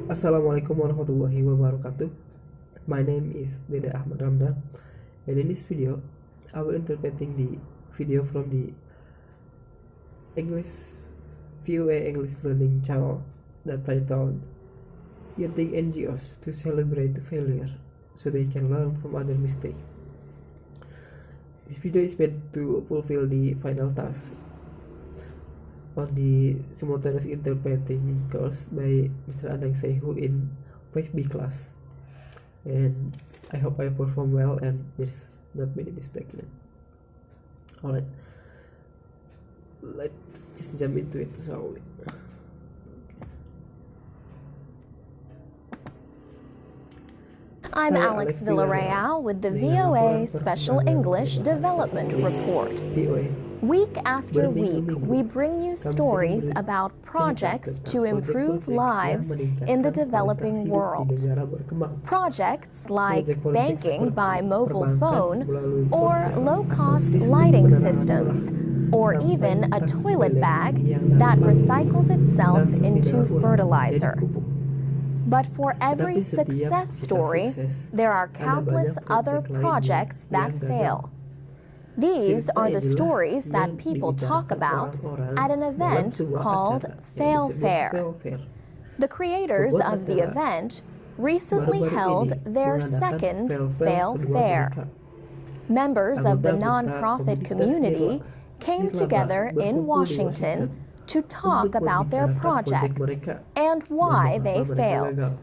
Assalamualaikum warahmatullahi wabarakatuh. My name is Dede Ahmad Ramdhan, and in this video, I will interpreting the video from the English 5B-UAS English Learning channel that titled "Using NGOs to Celebrate Failure so they can learn from other mistakes." This video is made to fulfill the final task on the simultaneous interpreting course by Mr. Adang Saihu in 5B class, and I hope I perform well and there's not many mistakes. Alright, let's just jump into it slowly. I'm Alex Villarreal with the VOA Special English Development Report. Week after week, we bring you stories about projects to improve lives in the developing world. Projects like banking by mobile phone, or low-cost lighting systems, or even a toilet bag that recycles itself into fertilizer. But for every success story, there are countless other projects that fail. These are the stories that people talk about at an event called Fail Fair. The creators of the event recently held their second Fail Fair. Members of the nonprofit community came together in Washington to talk about their projects and why they failed.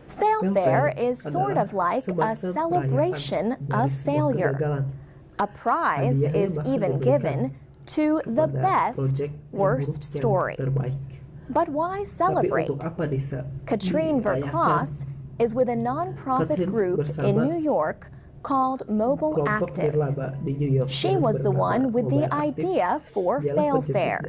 Fail Fair is sort of like a celebration of failure. A prize is even given to the best worst story. But why celebrate? Katrine Verklas is with a nonprofit group in New York called Mobile Active. She was the one with the idea for Fail Fair.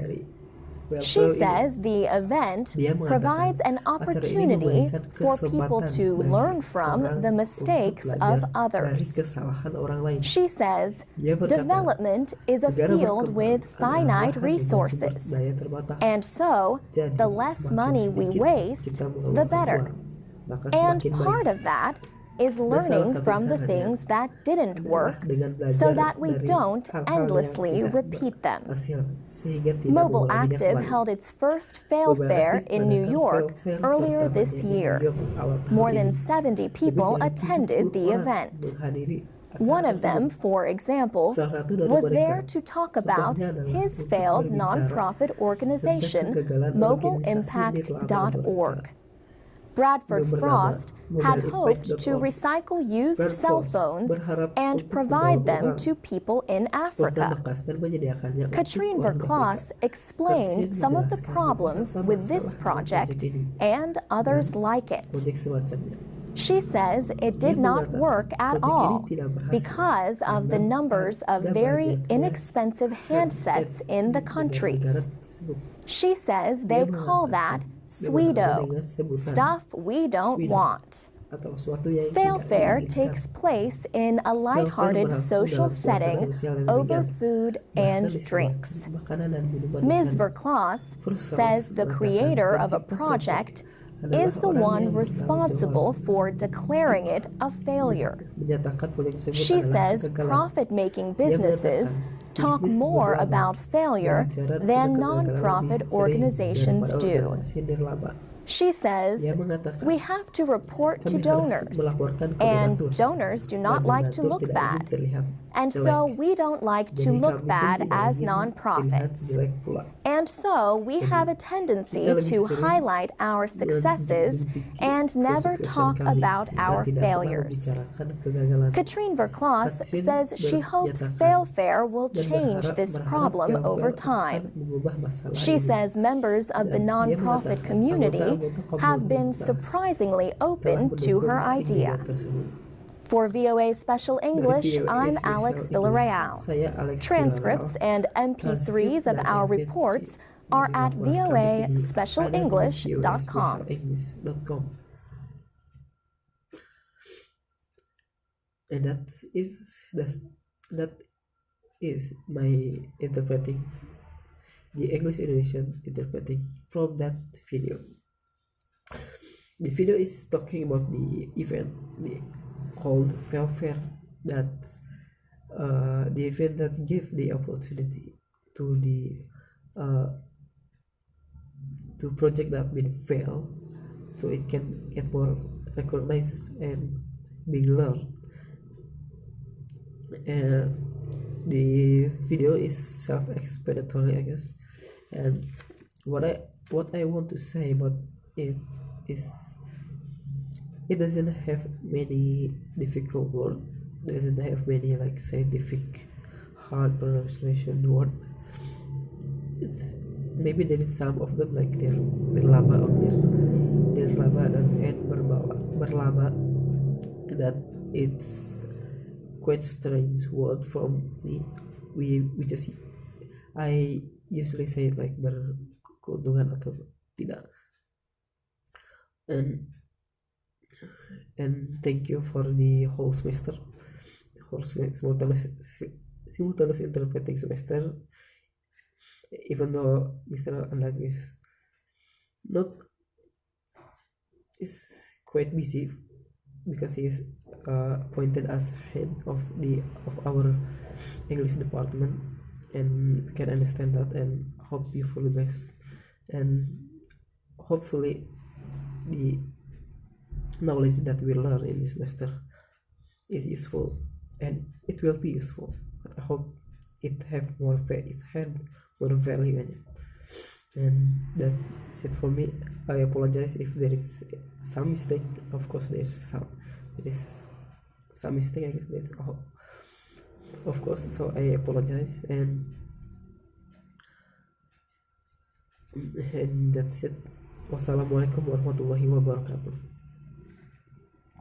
She says the event provides an opportunity for people to learn from the mistakes of others. She says development is a field with finite resources, and so the less money we waste, the better. And part of that is learning from the things that didn't work so that we don't endlessly repeat them. Mobile Active held its first Fail Fair in New York earlier this year. More than 70 people attended the event. One of them, for example, was there to talk about his failed nonprofit organization, mobileimpact.org. Bradford Frost had hoped to recycle used cell phones and provide them to people in Africa. Katrine Verklas explained some of the problems with this project and others like it. She says it did not work at all because of the numbers of very inexpensive handsets in the countries. She says they call that pseudo, stuff we don't want. Fail Fair takes place in a lighthearted social setting over food and drinks. Ms. Verklas says the creator of a project is the one responsible for declaring it a failure. She says profit-making businesses talk more about failure than nonprofit organizations do. She says, we have to report to donors, and donors do not like to look bad, and so we don't like to look bad as nonprofits. And so we have a tendency to highlight our successes and never talk about our failures. Katrine Verklas says she hopes Fail Fair will change this problem over time. She says members of the nonprofit community have been surprisingly open to her idea. For VOA Special English, I'm Alex Villarreal. Transcripts and MP3s of our reports are at voaspecialenglish.com. And that is my interpreting the English Indonesian interpreting from that video. The video is talking about the event called Fair, that the event that gave the opportunity to the to project that been fail, so it can get more recognized and being learned. And the video is self-explanatory, I guess. And what I want to say about it is, it doesn't have many difficult words, doesn't have many like scientific hard pronunciation word. Maybe there is some of them like berlaba or berlaba and berlaba, that it's quite strange word from me. We just, I usually say it like berkeuntungan atau tidak. And thank you for the whole semester, simultaneous interpreting semester. Even though Mr. Andak is quite busy, because he is appointed as head of our English department, and we can understand that and hope you for the best, and hopefully the knowledge that we learn in this semester is useful, and it will be useful. But I hope it had more value in it. And that's it for me. I apologize if there is some mistake. Of course there is some mistake, I guess there's of course, so I apologize, and that's it. Wassalamualaikum warahmatullahi wabarakatuh.